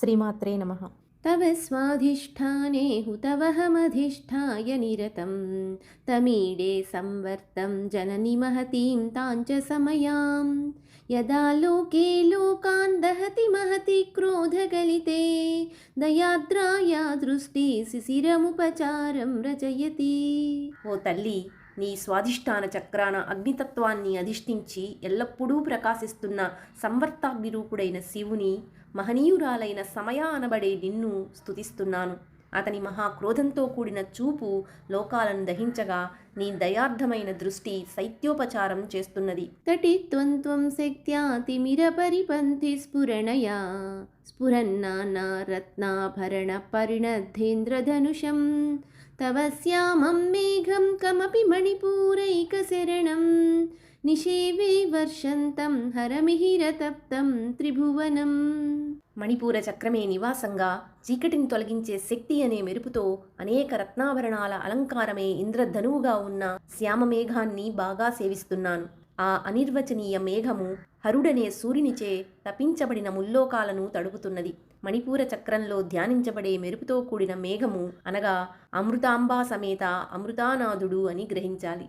శ్రీమాత్రే నమః. तव स्वाधिष्ठाने हुतवहमधिष्ठाय निरतं तमीडे संवर्तं जननि महतीं ताञ्च समयां यदा लोके लोकान् दहति महति क्रोधगलिते दयाद्राया दृष्टि शिशिरमुपचारं रचयति। ఓ తల్లి, నీ స్వాధిష్టాన చక్రాన అగ్నితత్వాన్ని అధిష్ఠించి ఎల్లప్పుడూ ప్రకాశిస్తున్న సంవర్తాగ్ని రూపుడైన శివుని, మహనీయురాలైన సమయ అనబడే నిన్ను స్తుతిస్తున్నాను. అతని మహాక్రోధంతో కూడిన చూపు లోకాలను దహించగా నీ దయార్థమైన దృష్టి శైత్యోపచారం చేస్తున్నది. तटित्वं त्वं शक्त्यातिमिरपरिपन्थि स्फुरणया स्फुरन्नाना रत्नाभरणपरिणद्धेन्द्रधनुषं तव श्यामं मेघं कमपि मणिपूरैकशरणं निषेवे वर्षन्तं हरमिहिरतप्तं त्रिभुवनं। మణిపూర చక్రమే నివాసంగా చీకటిని తొలగించే శక్తి అనే మెరుపుతో అనేక రత్నాభరణాల అలంకారమే ఇంద్రధనువుగా ఉన్న శ్యామమేఘాన్ని బాగా సేవిస్తున్నాను. ఆ అనిర్వచనీయ మేఘము హరుడనే సూర్యునిచే తపించబడిన ముల్లోకాలను తడుపుతున్నది. మణిపూర చక్రంలో ధ్యానించబడే మెరుపుతో కూడిన మేఘము అనగా అమృతాంబా సమేత అమృతానాథుడు అని గ్రహించాలి.